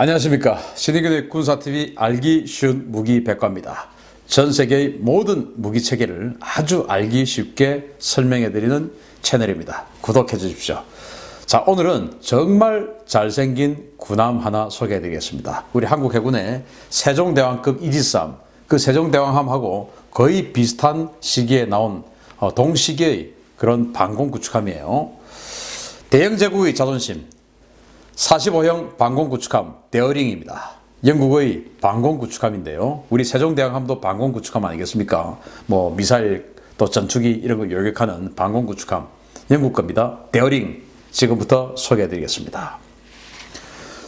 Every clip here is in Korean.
안녕하십니까. 신의균의 군사TV 알기 쉬운 무기백과입니다. 전 세계의 모든 무기 체계를 아주 알기 쉽게 설명해드리는 채널입니다. 구독해 주십시오. 자, 오늘은 정말 잘생긴 군함 하나 소개해드리겠습니다. 우리 한국 해군의 세종대왕급 이지삼, 그 세종대왕함하고 거의 비슷한 시기에 나온 동시기의 그런 방공구축함이에요. 대영제국의 자존심 45형 방공구축함 데어링입니다. 영국의 방공구축함인데요. 우리 세종대왕함도 방공구축함 아니겠습니까? 뭐 미사일 또 전투기 이런 거 요격하는 방공구축함 영국 겁니다. 데어링 지금부터 소개해드리겠습니다.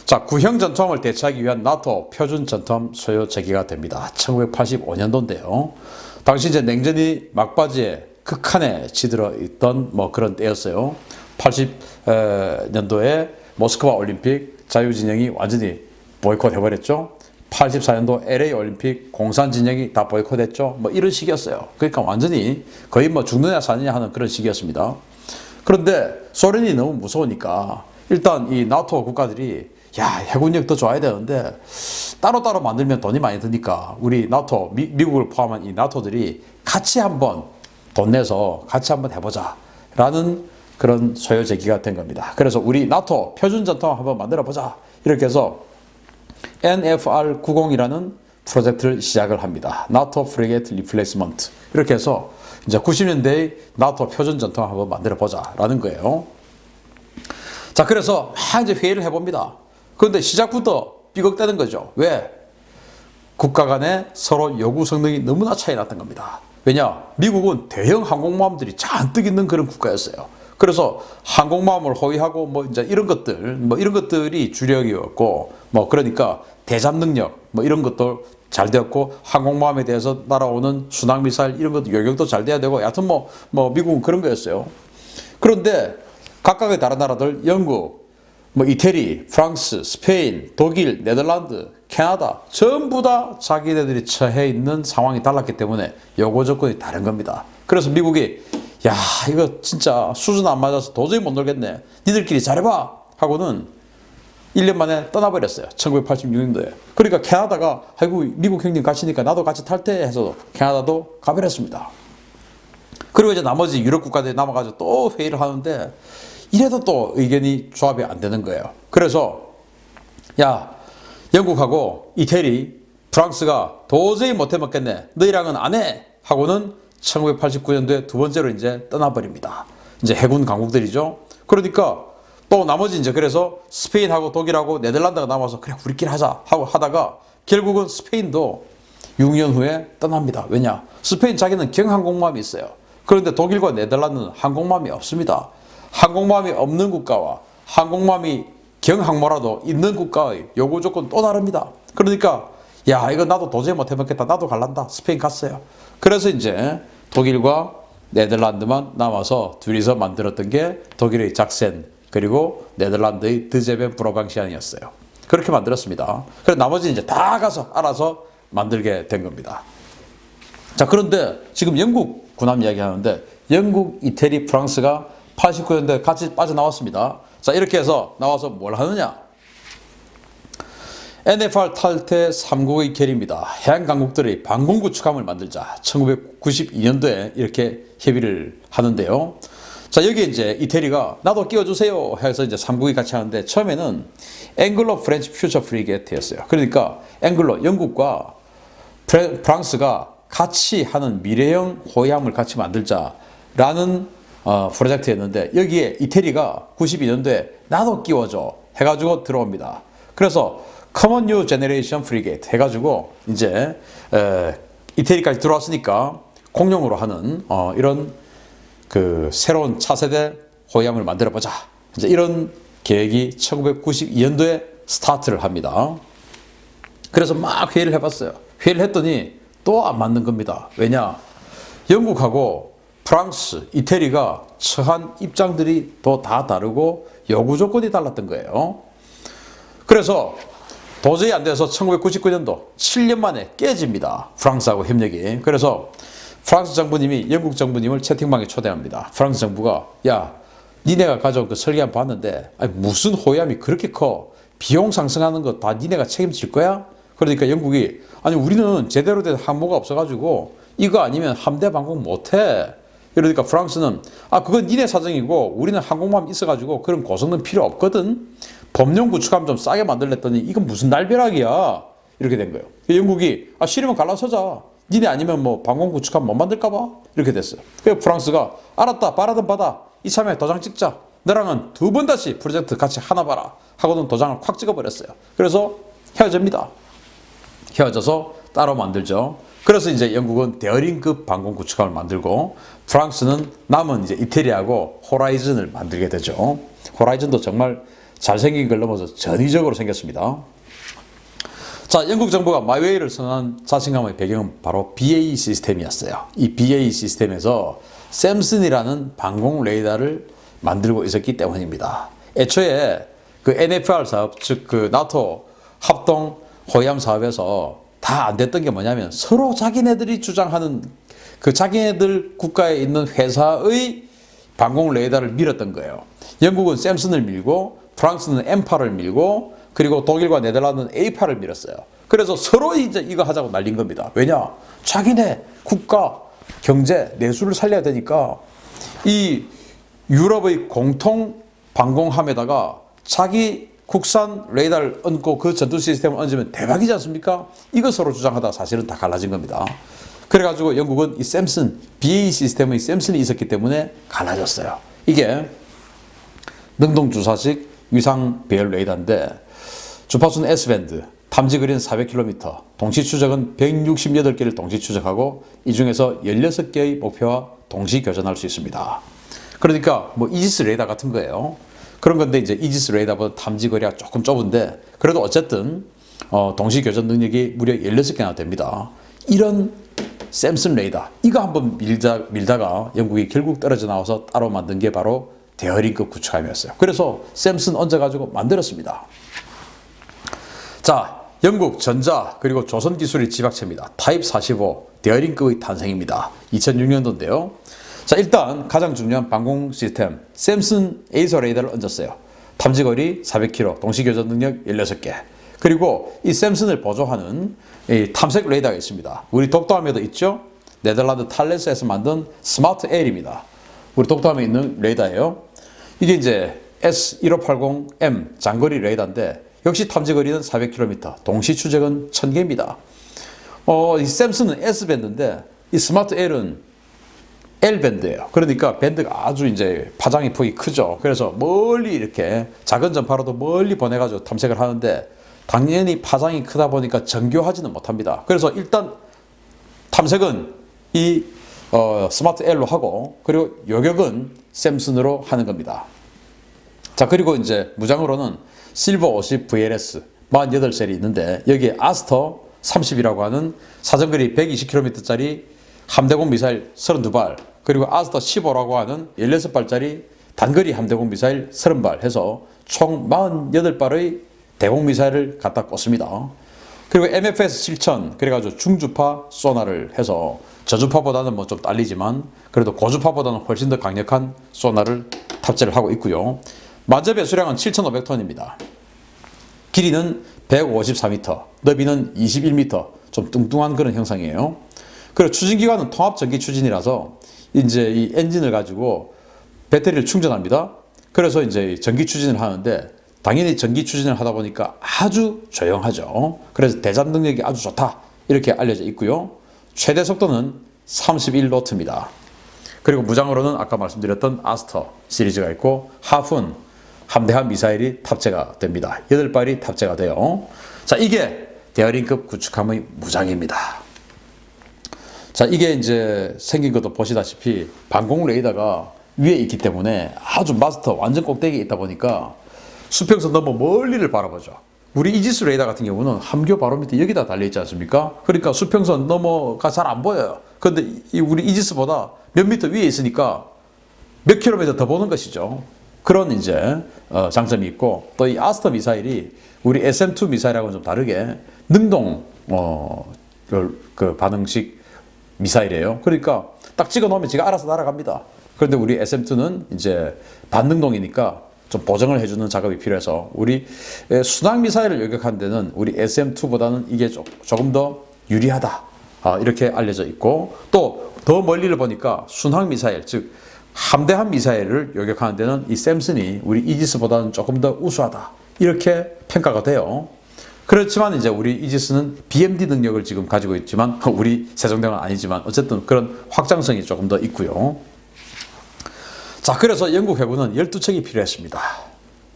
자, 구형 전투함을 대체하기 위한 나토 표준 전투함 소요 제기가 됩니다. 1985년도인데요. 당시 이제 냉전이 막바지에 극한에 치들어 있던 뭐 그런 때였어요. 80년도에 모스크바 올림픽 자유진영이 완전히 보이콧 해버렸죠. 84년도 LA 올림픽 공산진영이 다 보이콧했죠. 뭐 이런 시기였어요. 그러니까 완전히 거의 뭐 죽느냐 사느냐 하는 그런 시기였습니다. 그런데 소련이 너무 무서우니까 일단 이 나토 국가들이 야, 해군력 더 좋아야 되는데 따로따로 만들면 돈이 많이 드니까 우리 나토, 미국을 포함한 이 나토들이 같이 한번 돈 내서 같이 한번 해보자 라는 그런 소요 제기가 된 겁니다. 그래서 우리 나토 표준 전투함 한번 만들어 보자. 이렇게 해서 NFR-90이라는 프로젝트를 시작을 합니다. 나토 프리게이트 리플레이스먼트. 이렇게 해서 이제 90년대에 나토 표준 전투함 한번 만들어 보자라는 거예요. 자, 그래서 막 이제 회의를 해봅니다. 그런데 시작부터 삐걱대는 거죠. 왜? 국가 간에 서로 요구 성능이 너무나 차이 났던 겁니다. 왜냐? 미국은 대형 항공모함들이 잔뜩 있는 그런 국가였어요. 그래서 항공모함을 호위하고 뭐 이제 이런 것들이 주력이었고, 뭐 그러니까 대잠 능력 뭐 이런 것도 잘 되었고, 항공모함에 대해서 날아오는 순항 미사일 이런 것도 요격도 잘 돼야 되고, 여하튼 뭐 미국은 그런 거였어요. 그런데 각각의 다른 나라들, 영국, 뭐 이태리, 프랑스, 스페인, 독일, 네덜란드, 캐나다 전부 다 자기네들이 처해 있는 상황이 달랐기 때문에 요구 조건이 다른 겁니다. 그래서 미국이 야, 이거 진짜 수준 안 맞아서 도저히 못 놀겠네. 니들끼리 잘해봐 하고는 1년 만에 떠나버렸어요. 1986년도에. 그러니까 캐나다가 아이고 미국 형님 가시니까 나도 같이 탈퇴 해서 캐나다도 가버렸습니다. 그리고 이제 나머지 유럽 국가들이 남아가지고 또 회의를 하는데 이래도 또 의견이 조합이 안 되는 거예요. 그래서 야, 영국하고 이태리, 프랑스가 도저히 못해 먹겠네. 너희랑은 안 해. 하고는 1989년도에 두 번째로 이제 떠나버립니다. 이제 해군 강국들이죠. 그러니까 또 나머지 이제 그래서 스페인하고 독일하고 네덜란드가 남아서 그래 우리끼리 하자 하고 하다가 결국은 스페인도 6년 후에 떠납니다. 왜냐? 스페인 자기는 경항공모함이 있어요. 그런데 독일과 네덜란드는 항공모함이 없습니다. 항공모함이 없는 국가와 항공모함이 경항모라도 있는 국가의 요구 조건 또 다릅니다. 그러니까 야, 이거 나도 도저히 못 해먹겠다. 나도 갈란다. 스페인 갔어요. 그래서 이제 독일과 네덜란드만 남아서 둘이서 만들었던 게 독일의 작센 그리고 네덜란드의 드제벤 브로강시안이었어요. 그렇게 만들었습니다. 그래서 나머지 이제 다 가서 알아서 만들게 된 겁니다. 자, 그런데 지금 영국 군함 이야기하는데 영국, 이태리, 프랑스가 89년도에 같이 빠져나왔습니다. 자, 이렇게 해서 나와서 뭘 하느냐? NFR 탈퇴 3국의 결의입니다. 해안강국들의 방공구축함을 만들자. 1992년도에 이렇게 협의를 하는데요. 자, 여기에 이제 이태리가 나도 끼워주세요 해서 이제 3국이 같이 하는데 처음에는 앵글로 프렌치 퓨처 프리게이트였어요. 그러니까 앵글로 영국과 프랑스가 같이 하는 미래형 호위함을 같이 만들자라는 프로젝트였는데 여기에 이태리가 92년도에 나도 끼워줘 해가지고 들어옵니다. 그래서 Common New Generation Frigate 해가지고 이제 이태리까지 들어왔으니까 공용으로 하는 이런 그 새로운 차세대 호위함을 만들어보자. 이제 이런 계획이 1992년도에 스타트를 합니다. 그래서 막 회의를 해봤어요. 회의를 했더니 또 안 맞는 겁니다. 왜냐? 영국하고 프랑스, 이태리가 처한 입장들이 또 다 다르고 요구 조건이 달랐던 거예요. 그래서 도저히 안 돼서 1999년도 7년 만에 깨집니다. 프랑스하고 협력이. 그래서 프랑스 정부님이 영국 정부님을 채팅방에 초대합니다. 프랑스 정부가 야, 니네가 가져온 그 설계 한번 봤는데 아니, 무슨 호위함이 그렇게 커? 비용 상승하는 거 다 니네가 책임질 거야? 그러니까 영국이 아니 우리는 제대로 된 항모가 없어가지고 이거 아니면 함대 방공 못해. 이러니까 프랑스는 아 그건 니네 사정이고 우리는 항공모함 있어가지고 그런 고성능 필요 없거든. 범용 구축함 좀 싸게 만들랬더니 이건 무슨 날벼락이야. 이렇게 된 거예요. 영국이 아 싫으면 갈라서자. 니네 아니면 뭐 방공 구축함 못 만들까 봐. 이렇게 됐어요. 그래서 프랑스가 알았다 바라든 받아 이참에 도장 찍자. 너랑은 두 번 다시 프로젝트 같이 하나 봐라 하고는 도장을 콱 찍어버렸어요. 그래서 헤어집니다. 헤어져서 따로 만들죠. 그래서 이제 영국은 데어링급 방공 구축함을 만들고 프랑스는 남은 이제 이태리하고 호라이즌을 만들게 되죠. 호라이즌도 정말 잘생긴 걸 넘어서 전위적으로 생겼습니다. 자, 영국 정부가 마이웨이를 선언한 자신감의 배경은 바로 BAE 시스템이었어요. 이 BAE 시스템에서 샘슨이라는 방공 레이더를 만들고 있었기 때문입니다. 애초에 그 NFR 사업, 즉 그 나토 합동 호위함 사업에서 다 안 됐던 게 뭐냐면 서로 자기네들이 주장하는 그 자기네들 국가에 있는 회사의 방공 레이더를 밀었던 거예요. 영국은 샘슨을 밀고 프랑스는 M8을 밀고 그리고 독일과 네덜란드는 A8을 밀었어요. 그래서 서로 이제 이거 하자고 날린 겁니다. 왜냐? 자기네 국가 경제 내수를 살려야 되니까 이 유럽의 공통 방공함에다가 자기 국산 레이더를 얹고 그 전투 시스템을 얹으면 대박이지 않습니까? 이거 서로 주장하다가 사실은 다 갈라진 겁니다. 그래가지고 영국은 이 샘슨, BAE 시스템의 샘슨이 있었기 때문에 갈라졌어요. 이게 능동주사식 위상 배열 레이더인데 주파수는 S밴드, 탐지 거리는 400km, 동시 추적은 168개를 동시 추적하고 이 중에서 16개의 목표와 동시 교전할 수 있습니다. 그러니까 뭐 이지스 레이더 같은 거예요. 그런 건데 이제 이지스 레이더보다 탐지 거리가 조금 좁은데 그래도 어쨌든 동시 교전 능력이 무려 16개나 됩니다. 이런 샘슨 레이더 이거 한번 밀다가 영국이 결국 떨어져 나와서 따로 만든 게 바로 데어링급 구축함이었어요. 그래서 샘슨 얹어가지고 만들었습니다. 자, 영국 전자 그리고 조선 기술의 집약체입니다. 타입 45 데어링급의 탄생입니다. 2006년도인데요. 자, 일단 가장 중요한 방공 시스템 샘슨 에이서 레이더를 얹었어요. 탐지거리 400km, 동시교전 능력 16개. 그리고 이 샘슨을 보조하는 이 탐색 레이더가 있습니다. 우리 독도함에도 있죠. 네덜란드 탈레스에서 만든 스마트 L입니다. 우리 독도함에 있는 레이더예요. 이게 이제 S1580M 장거리 레이더인데 역시 탐지거리는 400km, 동시 추적은 1000개입니다. 이 샘슨은 S밴드인데 이 스마트 L은 L밴드예요. 그러니까 밴드가 아주 이제 파장의 폭이 크죠. 그래서 멀리 이렇게 작은 전파로도 멀리 보내가지고 탐색을 하는데 당연히 파장이 크다 보니까 정교하지는 못합니다. 그래서 일단 탐색은 이 스마트 L로 하고 그리고 요격은 샘슨으로 하는 겁니다. 자, 그리고 이제 무장으로는 실버 50 VLS 48셀이 있는데 여기에 아스터 30이라고 하는 사정거리 120km짜리 함대공 미사일 32발 그리고 아스터 15라고 하는 16발짜리 단거리 함대공 미사일 30발 해서 총 48발의 대공 미사일을 갖다 꽂습니다. 그리고 MFS 7000 그래가지고 중주파 소나를 해서 저주파보다는 뭐 좀 딸리지만 그래도 고주파보다는 훨씬 더 강력한 소나를 탑재를 하고 있고요. 만재 배수량은 7,500톤입니다. 길이는 154m, 너비는 21m, 좀 뚱뚱한 그런 형상이에요. 그리고 추진기관은 통합 전기 추진이라서 이제 이 엔진을 가지고 배터리를 충전합니다. 그래서 이제 전기 추진을 하는데 당연히 전기 추진을 하다 보니까 아주 조용하죠. 그래서 대잠 능력이 아주 좋다 이렇게 알려져 있고요. 최대 속도는 31노트입니다. 그리고 무장으로는 아까 말씀드렸던 아스터 시리즈가 있고 하푼 함대함 미사일이 탑재가 됩니다. 8발이 탑재가 돼요. 자, 이게 데어링급 구축함의 무장입니다. 자, 이게 이제 생긴 것도 보시다시피 방공 레이더가 위에 있기 때문에 아주 마스터 완전 꼭대기에 있다 보니까 수평선 너무 멀리를 바라보죠. 우리 이지스 레이더 같은 경우는 함교 바로 밑에 여기다 달려있지 않습니까? 그러니까 수평선 넘어가 잘 안 보여요. 그런데 우리 이지스보다 몇 미터 위에 있으니까 몇 킬로미터 더 보는 것이죠. 그런 이제 장점이 있고 또 이 아스터 미사일이 우리 SM2 미사일하고는 좀 다르게 능동 그 반응식 미사일이에요. 그러니까 딱 찍어 놓으면 지가 알아서 날아갑니다. 그런데 우리 SM2는 이제 반능동이니까 좀 보정을 해주는 작업이 필요해서 우리 순항 미사일을 요격하는 데는 우리 SM-2보다는 이게 조금 더 유리하다. 이렇게 알려져 있고 또 더 멀리를 보니까 순항 미사일 즉 함대한 미사일을 요격하는 데는 이 샘슨이 우리 이지스보다는 조금 더 우수하다. 이렇게 평가가 돼요. 그렇지만 이제 우리 이지스는 BMD 능력을 지금 가지고 있지만 우리 세종대왕은 아니지만 어쨌든 그런 확장성이 조금 더 있고요. 자, 그래서 영국 해군은 12척이 필요했습니다.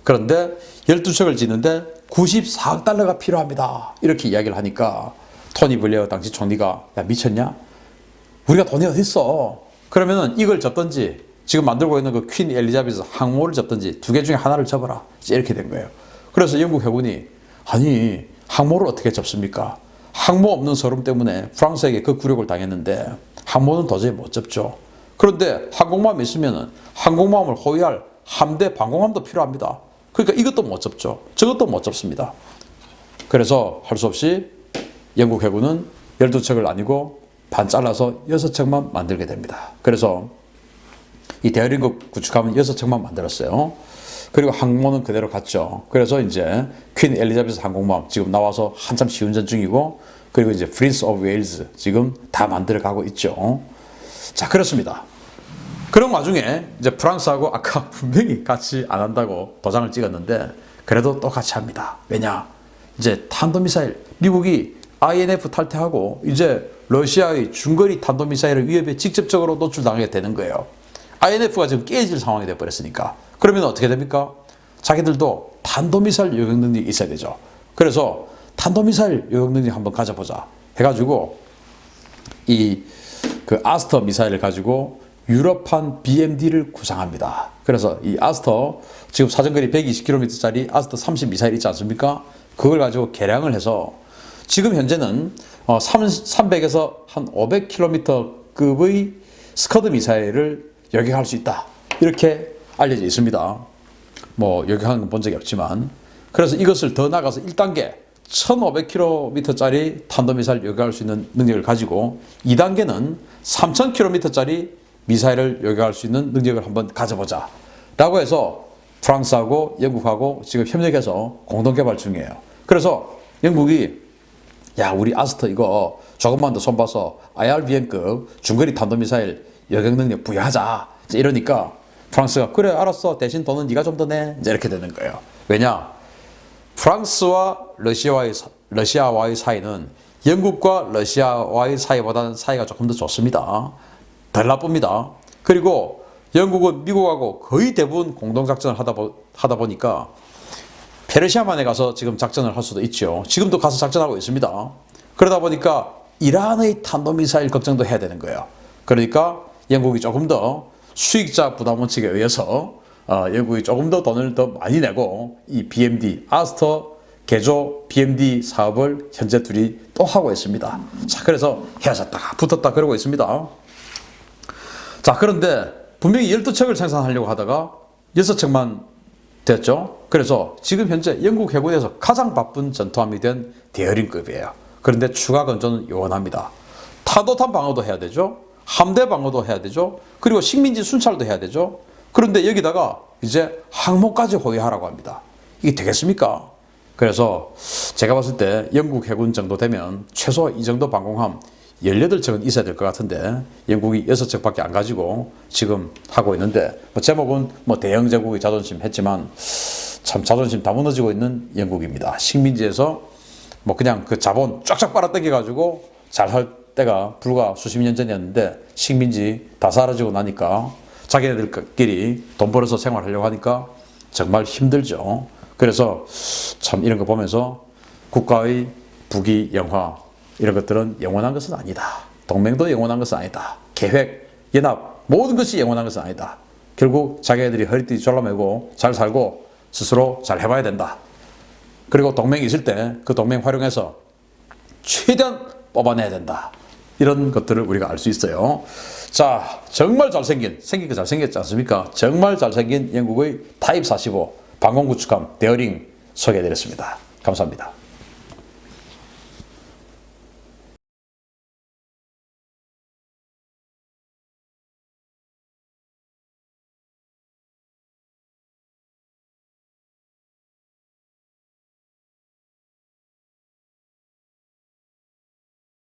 그런데 12척을 짓는데 94억 달러가 필요합니다. 이렇게 이야기를 하니까 토니 블레어 당시 총리가 야 미쳤냐? 우리가 돈이 어디 있어? 그러면은 이걸 접든지 지금 만들고 있는 그 퀸 엘리자베스 항모를 접든지 두 개 중에 하나를 접어라. 이렇게 된 거예요. 그래서 영국 해군이 아니 항모를 어떻게 접습니까? 항모 없는 서름 때문에 프랑스에게 그 굴욕을 당했는데 항모는 도저히 못 접죠. 그런데 항공모함이 있으면은 항공모함을 호위할 함대 방공함도 필요합니다. 그러니까 이것도 못 접죠. 저것도 못 접습니다. 그래서 할 수 없이 영국 해군은 12척을 나뉘고 반 잘라서 6척만 만들게 됩니다. 그래서 이 데어링급 구축함은 6척만 만들었어요. 그리고 항모는 그대로 갔죠. 그래서 이제 퀸 엘리자베스 항공모함 지금 나와서 한참 시운전 중이고 그리고 이제 프린스 오브 웨일즈 지금 다 만들어 가고 있죠. 자, 그렇습니다. 그런 와중에 이제 프랑스하고 아까 분명히 같이 안 한다고 도장을 찍었는데 그래도 또 같이 합니다. 왜냐? 이제 탄도미사일 미국이 INF 탈퇴하고 이제 러시아의 중거리 탄도미사일을 위협에 직접적으로 노출당하게 되는 거예요. INF가 지금 깨질 상황이 되어버렸으니까. 그러면 어떻게 됩니까? 자기들도 탄도미사일 요격 능력이 있어야 되죠. 그래서 탄도미사일 요격 능력 한번 가져보자 해가지고 그 아스터 미사일을 가지고 유럽판 BMD를 구상합니다. 그래서 이 아스터 지금 사정거리 120km짜리 아스터 30 미사일 있지 않습니까? 그걸 가지고 개량을 해서 지금 현재는 300에서 한 500km급의 스커드 미사일을 요격할 수 있다. 이렇게 알려져 있습니다. 뭐 요격하는 건 본 적이 없지만 그래서 이것을 더 나가서 1단계 1500km짜리 탄도미사일 요격할 수 있는 능력을 가지고 2단계는 3000km짜리 미사일을 요격할 수 있는 능력을 한번 가져보자 라고 해서 프랑스하고 영국하고 지금 협력해서 공동 개발 중이에요. 그래서 영국이 야 우리 아스터 이거 조금만 더 손봐서 IRBM급 중거리 탄도미사일 요격 능력 부여하자 이러니까 프랑스가 그래 알았어 대신 돈은 네가 좀 더 내 이렇게 되는 거예요. 왜냐? 프랑스와 러시아와의 사이는 영국과 러시아와의 사이보다는 사이가 조금 더 좋습니다. 덜 나쁩니다. 그리고 영국은 미국하고 거의 대부분 공동작전을 하다 보니까 페르시아만에 가서 지금 작전을 할 수도 있죠. 지금도 가서 작전하고 있습니다. 그러다 보니까 이란의 탄도미사일 걱정도 해야 되는 거예요. 그러니까 영국이 조금 더 수익자 부담 원칙에 의해서 영국이 조금 더 돈을 더 많이 내고 이 BMD, 아스터 개조 BMD 사업을 현재 둘이 또 하고 있습니다. 자, 그래서 헤어졌다가 붙었다 그러고 있습니다. 자, 그런데 분명히 12척을 생산하려고 하다가 6척만 됐죠. 그래서 지금 현재 영국 해군에서 가장 바쁜 전투함이 된 데어링급이에요. 그런데 추가 건조는 요원합니다. 탄도탄 방어도 해야 되죠. 함대 방어도 해야 되죠. 그리고 식민지 순찰도 해야 되죠. 그런데 여기다가 이제 항모까지 호위하라고 합니다. 이게 되겠습니까? 그래서 제가 봤을 때 영국 해군 정도 되면 최소 이 정도 방공함 18척은 있어야 될 것 같은데 영국이 6척밖에 안 가지고 지금 하고 있는데 제목은 대영 제국의 자존심 했지만 참 자존심 다 무너지고 있는 영국입니다. 식민지에서 그냥 그 자본 쫙쫙 빨아당겨 가지고 잘 살 때가 불과 수십 년 전이었는데 식민지 다 사라지고 나니까 자기네들끼리 돈 벌어서 생활하려고 하니까 정말 힘들죠. 그래서 참 이런 거 보면서 국가의 부귀 영화 이런 것들은 영원한 것은 아니다. 동맹도 영원한 것은 아니다. 계획, 연합 모든 것이 영원한 것은 아니다. 결국 자기네들이 허리띠 졸라매고 잘 살고 스스로 잘 해봐야 된다. 그리고 동맹이 있을 때 그 동맹 활용해서 최대한 뽑아내야 된다. 이런 것들을 우리가 알 수 있어요. 자, 정말 생긴 거 잘생겼지 않습니까? 정말 잘생긴 영국의 타입 45 방공구축함 데어링 소개해드렸습니다. 감사합니다.